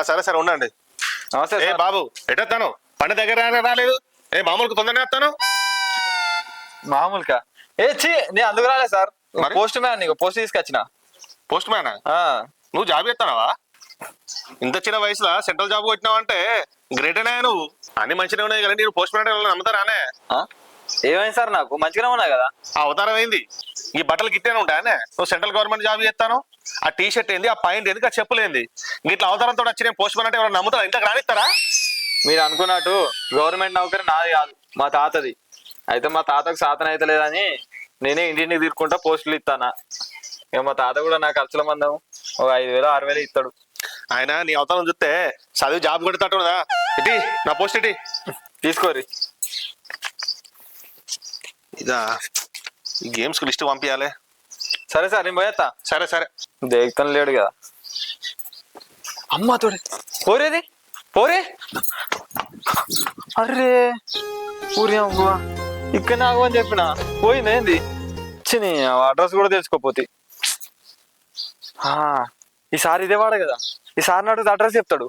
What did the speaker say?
సరే సరే ఉండండి. నమస్తే ఏ సార్. బాబు ఎట్టొస్తాను? పంట దగ్గర రాలేదు. ఏ మామూలుకు తొందరనే వస్తాను. మామూలుగా నేను అందుకు రాలేదు సార్. మరి? పోస్ట్ మ్యాన్ నీకు పోస్ట్ తీసుకొచ్చిన. పోస్ట్ మ్యానా? ఆ, నువ్వు జాబ్ చేస్తానవా? ఇంత చిన్న వయసులో సెంట్రల్ జాబ్ కొట్టినావు అంటే గ్రేటేనా నువ్వు. అన్ని మంచిగా ఉన్నాయి కానీ నేను పోస్ట్ మ్యాన్ అంటే నమ్ముతారానే? ఆ? ఏమైంది సార్? నాకు మంచిగానే ఉన్నాయి కదా. ఆ అవతారం ఏంది? ఈ బట్టలు గిట్టేనే ఉంటాయనే నువ్వు సెంట్రల్ గవర్నమెంట్ జాబ్ చేస్తాను. ఆ టీ షర్ట్ ఏంది, ఆ పాయింట్ ఏంది, ఆ చెప్పులేంది? ఇట్లా అవతారంతో వచ్చి నేను పోస్ట్ మ్యాన్ అంటే ఎవరు నమ్ముతారా? ఇంతకు రానిస్తారా? మీరు అనుకున్నట్టు గవర్నమెంట్ నౌకరి నాది కాదు, మా తాతది. అయితే మా తాతకు సాధన అయితే లేదని నేనే ఇంటింటికి తిరుక్కుంటా పోస్టులు ఇస్తానా. ఇక మా తాత కూడా నాకు ఖర్చుల మందం ఒక 5,000 6,000 ఇస్తాడు. ఆయన నీ అవతారం చూస్తే చదివి జాబ్ కొడుతున్నట్టుదా? ఇటీ నా పోస్ట్ ఇటీ తీసుకోరి. ఇదా ఈ గేమ్స్ కి లిస్ట్ పంపించాలి. సరే సార్, నేను పోయేస్తా. సరే సరే. దేక్తాను లేడు కదా. అమ్మా తోడే పోరేది పోరే. అర్రే ఊరి అవ్వ, ఇక్కడ నాకు అని చెప్పిన పోయిందేంది? చిని అడ్రస్ కూడా తెలుసుకోపోతే. ఈసారి ఇదే వాడే కదా, ఈసారి నాడు అడ్రస్ చెప్తాడు.